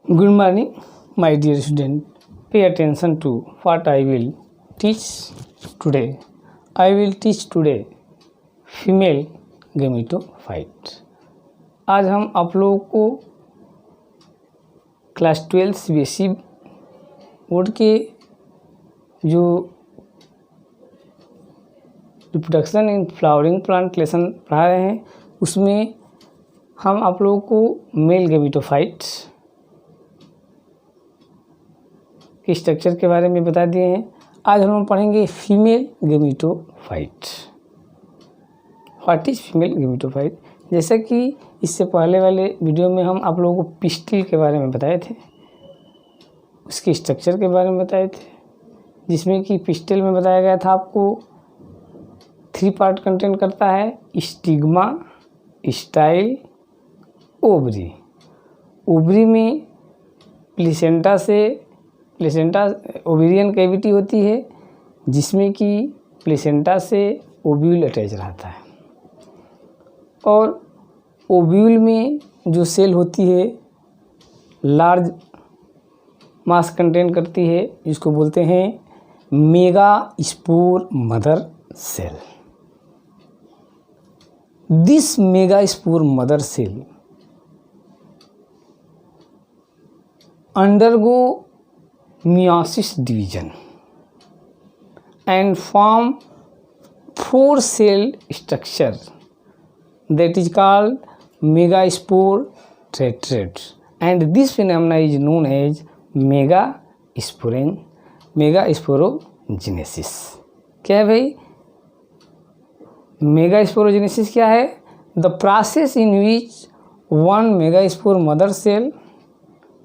Good morning, my dear student. Pay attention to what I will teach today. I will teach today female gametophyte. आज हम आप लोगों को class 12 CBSE board के जो reproduction in flowering plant lesson पढ़ा रहे हैं उसमें हम आप लोगों को मेल गेमेटोफाइट के स्ट्रक्चर के बारे में बता दिए हैं। आज हम पढ़ेंगे female gametophyte. What is female gametophyte? जैसा कि इससे पहले वाले वीडियो में हम आप लोगों को पिस्टिल के बारे में बताए थे, उसके स्ट्रक्चर के बारे में बताए थे, जिसमें कि पिस्टिल में बताया गया था आपको 3 पार्ट कंटेंट करता है: स्टिग्मा, स्टाइल, ओवरी। ओवरी में प्लेसेंटा ओवेरियन कैविटी होती है, जिसमें कि प्लेसेंटा से ओव्यूल अटैच रहता है, और ओव्यूल में जो सेल होती है लार्ज मास कंटेन करती है, जिसको बोलते हैं mega spore mother cell. This mega spore mother cell undergo meiosis division and form 4 cell structure that is called megaspore tetrad, and this phenomena is known as megasporogenesis। क्या है भाई मेगास्पोरोजेनेसिस? क्या है? The process in which one megaspore mother cell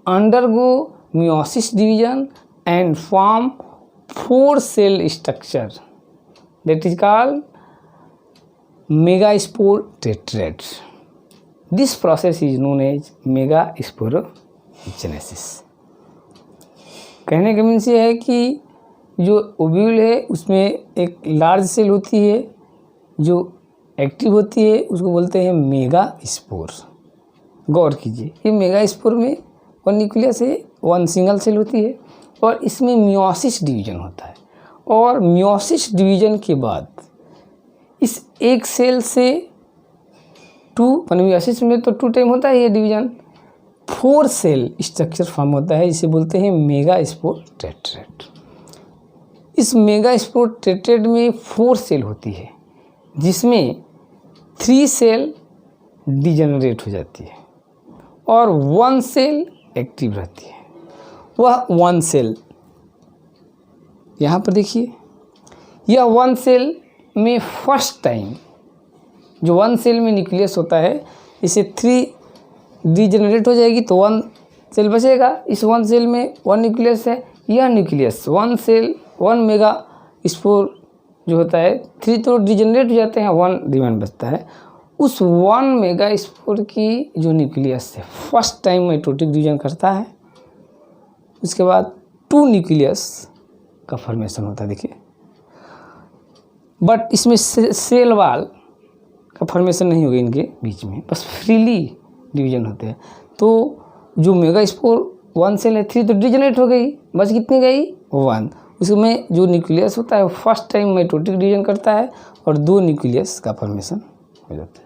undergo meiosis division and form 4 cell structure that is called megaspore tetrad. This process is known as megasporogenesis। कहने का means ये है कि जो ओव्यूल है उसमें एक लार्ज सेल होती है जो एक्टिव होती है, उसको बोलते हैं मेगास्पोर। गौर कीजिए, ये मेगास्पोर में 1 न्यूक्लियस है, 1 सिंगल सेल होती है, और इसमें मियोसिस डिवीजन होता है। और मियोसिस डिवीजन के बाद इस एक सेल से 2 मियोसिस में तो 2 टाइम होता है ये डिवीजन, 4 सेल स्ट्रक्चर फॉर्म होता है, जिसे बोलते हैं मेगास्पोर टेट्रेड। इस मेगास्पोर टेट्रेड में 4 सेल होती है, जिसमें 3 सेल डिजेनरेट हो जाती है और 1 सेल एक्टिव रहती है। वह 1 सेल यहाँ पर देखिए, यह 1 सेल में फर्स्ट टाइम जो 1 सेल में न्यूक्लियस होता है, इसे 3 डिजेनरेट हो जाएगी तो 1 सेल बचेगा। इस 1 सेल में 1 न्यूक्लियस है, यह न्यूक्लियस 1 सेल 1 मेगा स्पोर जो होता है, 3 तो डिजेनरेट हो जाते हैं, 1 रिमेन बचता है। उस 1 मेगा स्पोर की जो न्यूक्लियस है फर्स्ट टाइम माइटोटिक डिवीजन करता है। उसके बाद 2 न्यूक्लियस का फॉर्मेशन होता है, देखिए, बट इसमें सेल वॉल का फॉर्मेशन नहीं होगा इनके बीच में, बस फ्रीली डिवीजन होते हैं। तो जो मेगा स्पोर 1 सेल है, 3 तो डिजेनरेट हो गई, बस कितनी गई? 1। उसमें जो न्यूक्लियस होता है फर्स्ट टाइम माइटोटिक डिवीजन करता है और 2 न्यूक्लियस का फॉर्मेशन हो जाता है,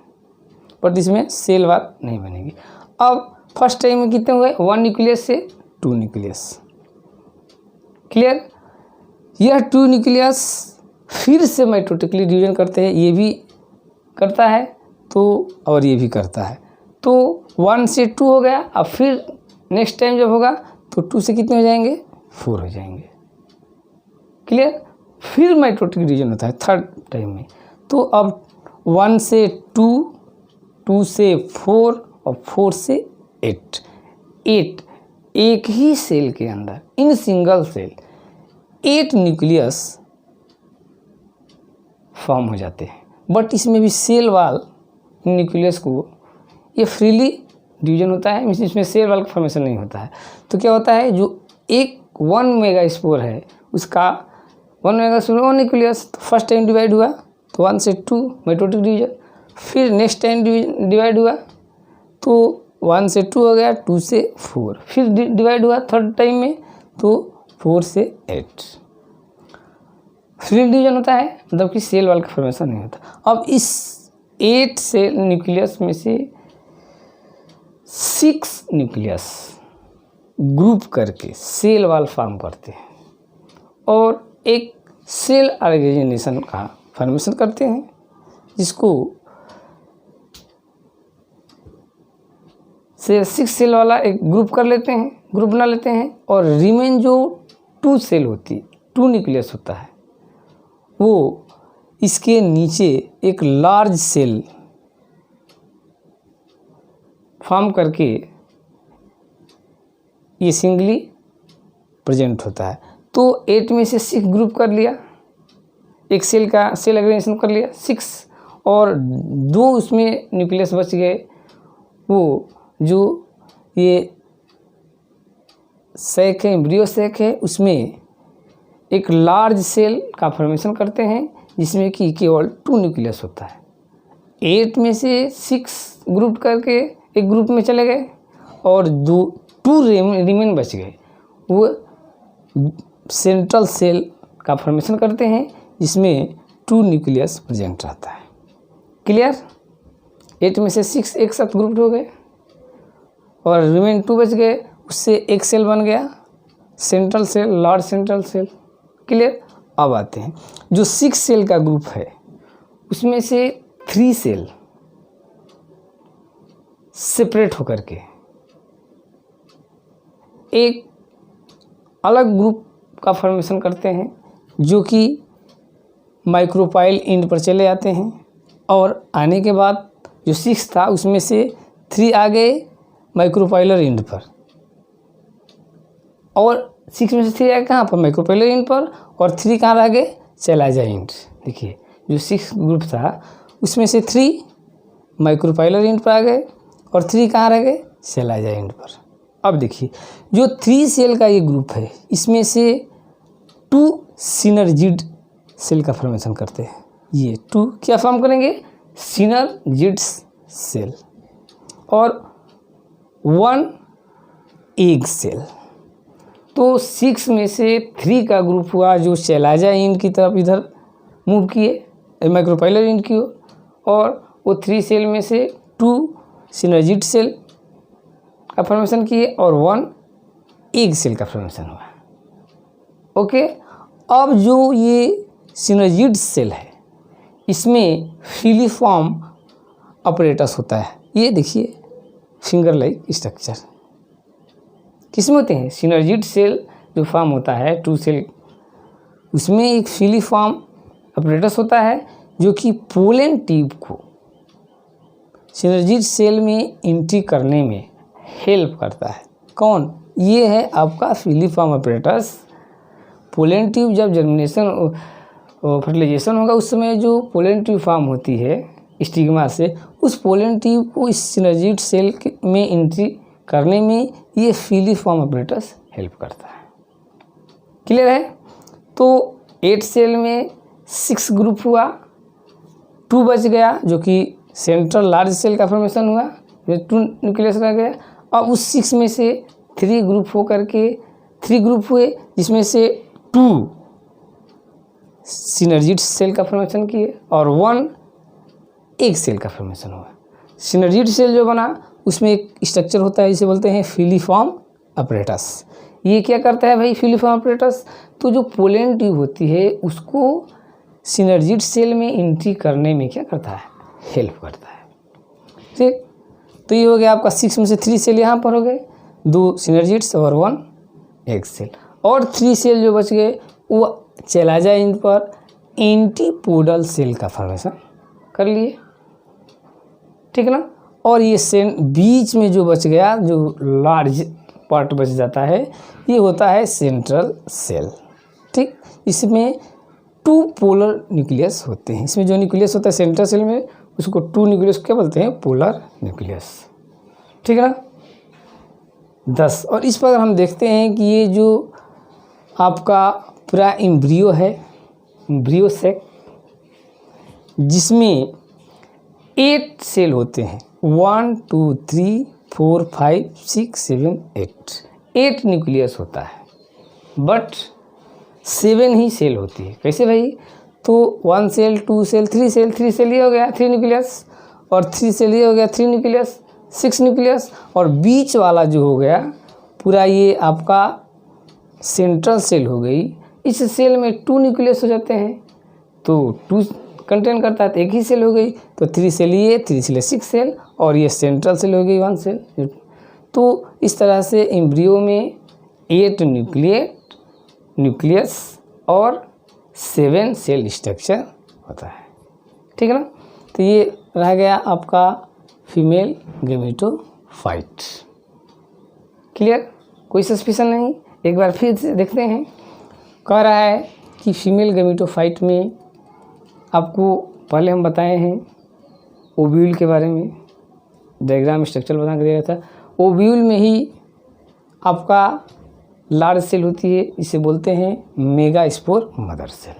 बट इसमें सेल वॉल नहीं बनेगी। अब फर्स्ट टाइम में कितने हुए? 1 न्यूक्लियस से 2 न्यूक्लियस। क्लियर? यह 2 न्यूक्लियस फिर से माइटोटिकली डिवीजन करते हैं, ये भी करता है तो और ये भी करता है, तो 1 से 2 हो गया। अब फिर नेक्स्ट टाइम जब होगा तो 2 से कितने हो जाएंगे? 4 हो जाएंगे। क्लियर? फिर माइटोटिक डिवीजन होता है थर्ड टाइम में, तो अब 1 से 2, 2 से 4 और 4 से 8 एक ही सेल के अंदर, in single cell 8 nucleus form हो जाते हैं। बट इसमें भी सेल वॉल न्यूक्लियस को ये फ्रीली डिवीजन होता है, इसमें सेल वॉल का फॉर्मेशन नहीं होता है। तो क्या होता है, जो एक 1 मेगा स्पोर है उसका 1 मेगा स्पोर 1 न्यूक्लियस, तो फर्स्ट टाइम डिवाइड हुआ तो 1 से 2 माइटोटिक डिवीजन, फिर नेक्स्ट टाइम डिवाइड हुआ तो 1 से 2 हो गया, 2 से 4, फिर डिवाइड हुआ थर्ड टाइम में तो 4 से 8। फ्री डिवीजन होता है, मतलब कि सेल वाल का फॉर्मेशन नहीं होता। अब इस 8 सेल न्यूक्लियस में से 6 न्यूक्लियस ग्रुप करके सेल वाल फॉर्म करते हैं और एक सेल ऑर्गेनाइजेशन का फॉर्मेशन करते हैं, जिसको 6 सेल वाला एक ग्रुप बना लेते हैं और रिमेन जो 2 सेल होती है, 2 न्यूक्लियस होता है, वो इसके नीचे एक लार्ज सेल फॉर्म करके ये सिंगली प्रेजेंट होता है। तो 8 में से 6 ग्रुप कर लिया, एक सेल का सेल ऑर्गेनाइजेशन कर लिया 6, और 2 उसमें न्यूक्लियस बच गए, वो जो ये सैक है, एम्ब्रियो सैक है, उसमें एक लार्ज सेल का फॉर्मेशन करते हैं, जिसमें कि केवल 2 न्यूक्लियस होता है। 8 में से 6 ग्रुप करके एक ग्रुप में चले गए और 2 रिमेन बच गए, वो सेंट्रल सेल का फॉर्मेशन करते हैं, जिसमें 2 न्यूक्लियस प्रेजेंट रहता है। क्लियर? 8 में से 6 एक साथ ग्रुप हो गए और रिमेन 2 बच गए, उससे एक सेल बन गया central cell, large central cell. Clear? अब आते हैं जो 6 सेल का ग्रुप है, उसमें से 3 सेल सेपरेट होकर के एक अलग ग्रुप का फॉर्मेशन करते हैं, जो कि माइक्रोपाइल एंड पर चले जाते हैं, और आने के बाद जो 6 था उसमें से 3 आ गए माइक्रोपाइलर एंड पर, और 6 में से 3 आए कहाँ पर? माइक्रोपाइलर एंड पर, और 3 कहाँ रह गए? चैलाजा एंड। देखिए जो 6 ग्रुप था उसमें से 3 माइक्रोपाइलर एंड पर आ गए और 3 कहाँ रह गए? चैलाजा एंड पर। अब देखिए जो 3 सेल का ये ग्रुप है, इसमें से 2 सिनर्जिड सेल का फॉर्मेशन करते हैं। ये 2 क्या फॉर्म करेंगे? सिनर्जिड सेल, और 1 एग सेल। तो 6 में से 3 का ग्रुप हुआ जो चैलाजा एंड की तरफ इधर मूव किए माइक्रोपाइलर एंड की ओर, और वो 3 सेल में से 2 सिनर्जिड सेल का फॉर्मेशन किए और 1 एग सेल का फॉर्मेशन हुआ। ओके, अब जो ये सिनर्जिड सेल है, इसमें फिलीफॉर्म अपरेटस होता है। ये देखिए फिंगर लाइक स्ट्रक्चर किसमें होते हैं? सिनर्जिड सेल जो फॉर्म होता है 2 सेल, उसमें एक फिलीफॉर्म अपरेटस होता है, जो कि पोलन ट्यूब को सिनर्जिड सेल में एंट्री करने में हेल्प करता है। कौन? ये है आपका फिलीफॉर्म अपरेटस। पोलन ट्यूब जब जर्मिनेशन फर्टिलाइजेशन होगा, उस समय जो पोलन ट्यूब फॉर्म होती है स्टिग्मा से, उस पोलन ट्यूब को इस सिनर्जिड सेल में एंट्री करने में ये फिलीफॉर्म अपरेटस हेल्प करता है। क्लियर है? तो 8 सेल में 6 ग्रुप हुआ, 2 बच गया जो कि सेंट्रल लार्ज सेल का फॉर्मेशन हुआ, 2 न्यूक्लियस रह गया। अब उस 6 में से 3 ग्रुप हो करके 3 ग्रुप हुए, जिसमें से 2 सिनर्जिड सेल का फॉर्मेशन किए और 1 एग सेल का फॉर्मेशन हुआ। सिनर्जिड सेल जो बना उसमें एक स्ट्रक्चर होता है, इसे बोलते हैं फिलीफॉर्म अपरेटस। ये क्या करता है भाई फिलीफॉर्म अपरेटस? तो जो पोलन ट्यूब होती है उसको सिनर्जिड सेल में एंट्री करने में क्या करता है? हेल्प करता है। ठीक, तो ये हो गया आपका 6 में से 3 सेल यहाँ पर हो गए, 2 सिनर्जिड्स और 1 एग सेल, और 3 सेल जो बच गए वो चैलाजा एंड पर एंटीपोडल सेल का फॉर्मेशन कर लिए। ठीक ना? और ये बीच में जो बच गया, जो लार्ज पार्ट बच जाता है, ये होता है सेंट्रल सेल। ठीक, इसमें 2 पोलर न्यूक्लियस होते हैं। इसमें जो न्यूक्लियस होता है सेंट्रल सेल में, उसको 2 न्यूक्लियस क्या बोलते हैं? Polar nucleus. ठीक है ना? 10। और इस पर हम देखते हैं कि ये जो आपका पूरा एम्ब्रियो है, एम्ब्रियो सैक, जिसमें 8 सेल होते हैं, 1 2 3 4 5 6 7 8 न्यूक्लियस होता है, बट 7 ही सेल होती है। कैसे भाई? तो 1 सेल, 2 सेल, 3 सेल, 3 सेल ये हो गया 3 न्यूक्लियस, और 3 सेल ये हो गया 3 न्यूक्लियस, 6 न्यूक्लियस, और बीच वाला जो हो गया पूरा ये आपका सेंट्रल सेल हो गई। इस सेल में 2 न्यूक्लियस हो जाते हैं, तो 2 कंटेन करता है तो एक ही सेल हो गई, तो 3 सेल ये, 3 सेल 6 सेल, और ये सेंट्रल सेल हो गई 1 सेल। तो इस तरह से एम्ब्रियो में 8 न्यूक्लियस और 7 सेल स्ट्रक्चर होता है। ठीक है ना? तो ये रह गया आपका फीमेल गेमेटोफाइट। क्लियर? कोई सस्पिशन नहीं। एक बार फिर से देखते हैं। कह रहा है कि फीमेल गेमेटोफाइट में आपको पहले हम बताए हैं ओव्यूल के बारे में, डायग्राम स्ट्रक्चर बना के दिया था। ओव्यूल में ही आपका लार्ज सेल होती है, इसे बोलते हैं मेगास्पोर मदर सेल।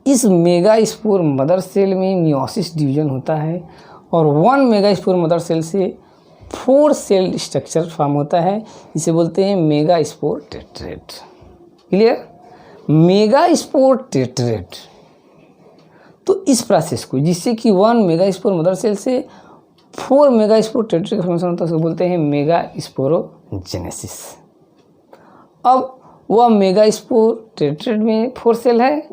इस मेगास्पोर मदर सेल में मियोसिस डिवीजन होता है, और 1 मेगास्पोर मदर सेल से 4 सेल स्ट्रक्चर फॉर्म होता है, इसे बोलते हैं मेगास्पोर टेट्रेट। क्लियर? मेगास्पोर टेट्रेट। तो इस प्रोसेस को, जिससे कि 1 मेगास्पोर मदर सेल से 4 मेगास्पोर टेट्रेट फॉर्मेशन होता है, उसको बोलते हैं मेगास्पोरोजेनेसिस। अब वह मेगास्पोर टेट्रेट में 4 सेल है,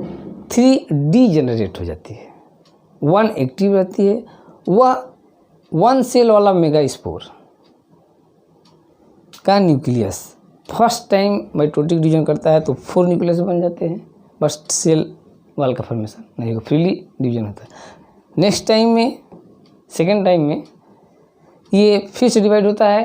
3 डीजेनरेट हो जाती है, 1 एक्टिव रहती है। वह 1 सेल वाला मेगास्पोर का nucleus first time mitotic division करता है तो 4 न्यूक्लियस बन जाते हैं, बस सेल वाल का फॉर्मेशन नहीं होगा, फ्रीली डिवीजन होता है। नेक्स्ट टाइम में, सेकेंड टाइम में ये फिर से डिवाइड होता है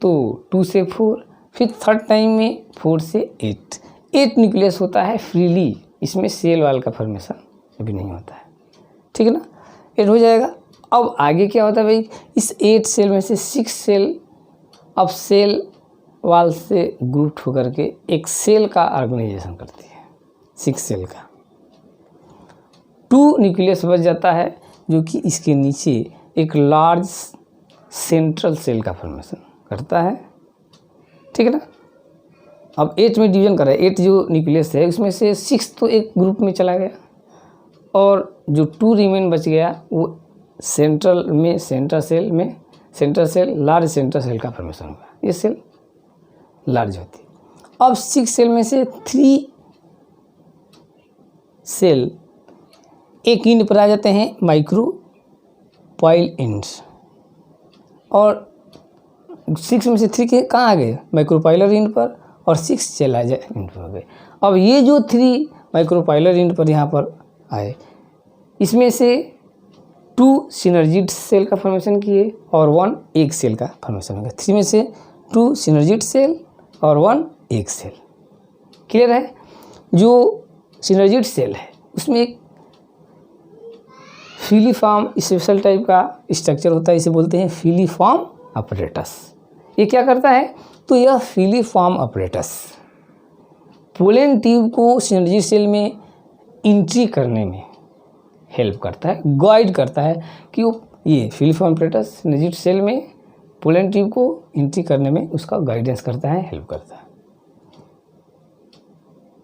तो 2 से 4, फिर थर्ड टाइम में 4 से 8 न्यूक्लियस होता है फ्रीली, इसमें सेल वाल का फॉर्मेशन अभी नहीं होता है। ठीक है ना? 8 हो जाएगा। अब आगे क्या होता है भाई? इस 8 सेल में से 6 सेल अब सेल वाल से ग्रुप होकर के एक सेल का ऑर्गेनाइजेशन करती है, 6 सेल का। 2 न्यूक्लियस बच जाता है, जो कि इसके नीचे एक लार्ज सेंट्रल सेल का फॉर्मेशन करता है। ठीक है ना? अब 8 में डिवीजन कर रहा है, 8 जो न्यूक्लियस है उसमें से 6 तो एक ग्रुप में चला गया, और जो 2 रिमेन बच गया वो सेंट्रल में, central cell large central cell का फॉर्मेशन होगा, ये सेल लार्ज होती है। अब 6 सेल में से 3 सेल एक इंड पर आ जाते हैं, माइक्रोपाइल एंड्स, और 6 में से 3 के कहाँ आ गए? माइक्रोपाइलर इंड पर, और 6 चला जाए इंड पर हो गए। अब ये जो 3 माइक्रोपाइलर इंड पर यहाँ पर आए, इसमें से 2 सिनर्जिड सेल का फॉर्मेशन किए और 1 एक सेल का फॉर्मेशन हो गया। 3 में से 2 सिनर्जिड सेल और 1 एक सेल। क्लियर है? जो सिनर्जिड सेल है उसमें एक फिलीफॉर्म स्पेशल टाइप का स्ट्रक्चर होता है, इसे बोलते हैं फिलीफॉर्म अपरेटस। ये क्या करता है? तो यह फिलीफॉर्म अपरेटस पोलन ट्यूब को सिनर्जिड सेल में एंट्री करने में हेल्प करता है, गाइड करता है कि ये फिलीफॉर्म अपरेटस सिनर्जिड सेल में पोलन ट्यूब को एंट्री करने में उसका गाइडेंस करता है, हेल्प करता है।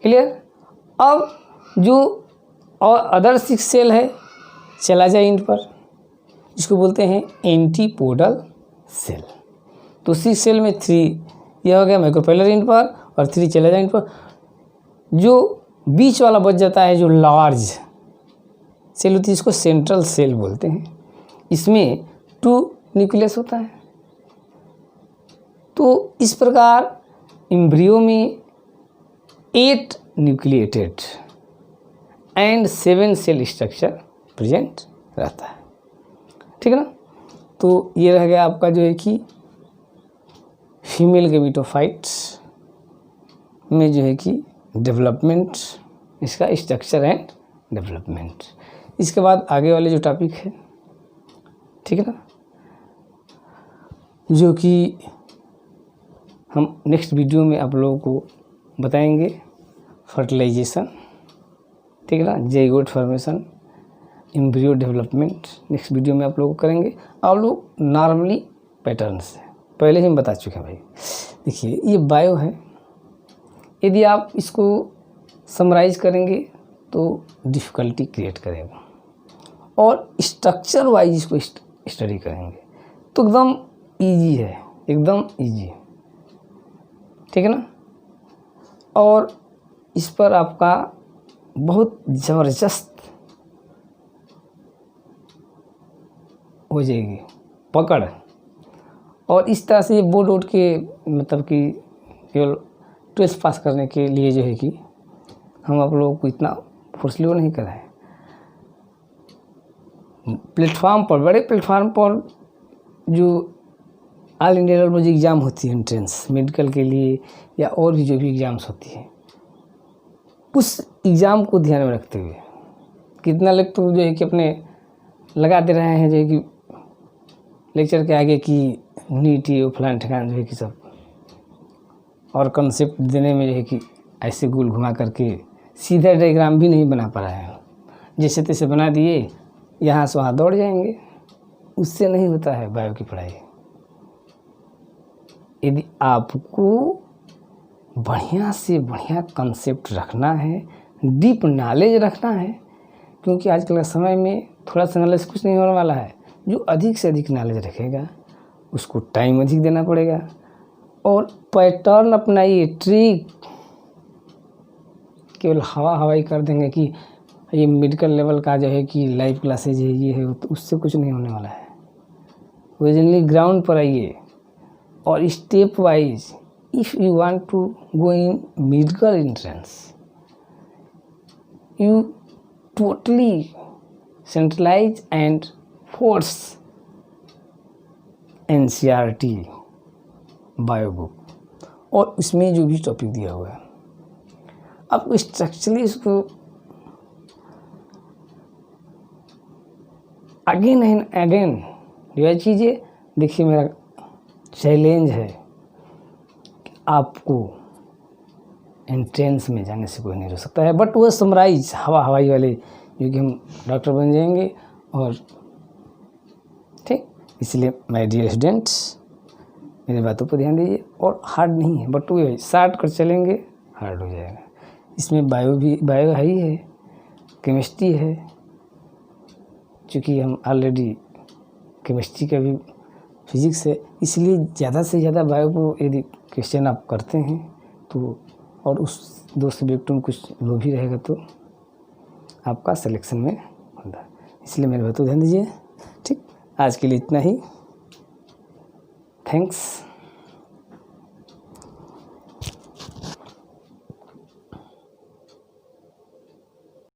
क्लियर? अब जो और अदर 6 सेल है चला जाए इंड पर, इसको बोलते हैं एंटीपोडल सेल। तो 6 सेल में 3 यह हो गया माइक्रोपाइलर इंड पर, और 3 चला जाए इंड पर। जो बीच वाला बच जाता है, जो लार्ज सेल होती है, इसको सेंट्रल सेल बोलते हैं। इसमें 2 न्यूक्लियस होता है। तो इस प्रकार एम्ब्रियो में 8 nucleated and 7 cell structure present रहता है। ठीक है ना? तो ये रह गया आपका जो है कि फीमेल गेमेटोफाइट्स में जो है कि डेवलपमेंट, इसका स्ट्रक्चर एंड डेवलपमेंट। इसके बाद आगे वाले जो टॉपिक है, ठीक है ना, जो कि हम नेक्स्ट वीडियो में आप लोगों को बताएंगे, फर्टिलाइजेशन, ठीक है ना, zygote formation, embryo development next video में आप लोग करेंगे। आप लोग नॉर्मली पैटर्न से पहले ही हम बता चुके हैं भाई। देखिए ये बायो है, यदि आप इसको समराइज करेंगे तो डिफ़िकल्टी क्रिएट करेगा, और स्ट्रक्चर वाइज इसको स्टडी करेंगे तो एकदम इजी है, एकदम इजी, ठीक है ना। और इस पर आपका बहुत ज़बरदस्त हो जाएगी पकड़। और इस तरह से ये बोर्ड वोर्ड के मतलब कि केवल 12th पास करने के लिए जो है कि हम आप लोगों को इतना फोर्सली वो नहीं कराएं। प्लेटफार्म पर, बड़े प्लेटफार्म पर जो ऑल इंडिया लेवल पर जो एग्ज़ाम होती है एंट्रेंस मेडिकल के लिए या और भी जो भी एग्ज़ाम्स होती है, उस एग्ज़ाम को ध्यान में रखते हुए कितना लोग तो जो है कि अपने लगा दे रहे हैं जो है कि लेक्चर के आगे कि नीट ये फलान ठिकान जो है कि सब, और कंसेप्ट देने में जो है कि ऐसे गोल घुमा करके सीधा डायग्राम भी नहीं बना पा रहे हैं, जैसे तैसे बना दिए, यहाँ से वहाँ दौड़ जाएंगे। उससे नहीं होता है बायो की पढ़ाई। यदि आपको बढ़िया से बढ़िया कंसेप्ट रखना है, डीप नॉलेज रखना है, क्योंकि आजकल के समय में थोड़ा सा नॉलेज कुछ नहीं होने वाला है। जो अधिक से अधिक नॉलेज रखेगा उसको टाइम अधिक देना पड़ेगा, और पैटर्न अपनाइए, ट्रिक केवल हवाई कर देंगे कि ये मेडिकल लेवल का जो है कि लाइव क्लासेज है, ये है, तो उससे कुछ नहीं होने वाला है। ओरिजिनली ग्राउंड पर आइए और step wise, if you want to go in medical entrance, you totally centralise and force NCERT bio book, और उसमें जो भी टॉपिक दिया हुआ है आपको स्ट्रक्चरली इसको अगेन एंड अगेन रिवाइज कीजिए। देखिए मेरा चैलेंज है कि आपको एंट्रेंस में जाने से कोई नहीं रोक सकता है, बट वो समराइज हवाई वाले, क्योंकि हम डॉक्टर बन जाएंगे। और ठीक, इसलिए माय डियर स्टूडेंट्स मेरी बातों पर ध्यान दीजिए। और हार्ड नहीं है, बट वो शार्ट कर चलेंगे हार्ड हो जाएगा। इसमें बायो है ही है, केमिस्ट्री है, चूँकि हम ऑलरेडी केमिस्ट्री का भी फिजिक्स है, इसलिए ज़्यादा से ज़्यादा बायो को यदि क्वेश्चन आप करते हैं तो, और उस 2 सब्जेक्टों में कुछ लो भी रहेगा तो आपका सिलेक्शन में होता है। इसलिए मेरे बातों ध्यान दीजिए। ठीक, आज के लिए इतना ही। थैंक्स।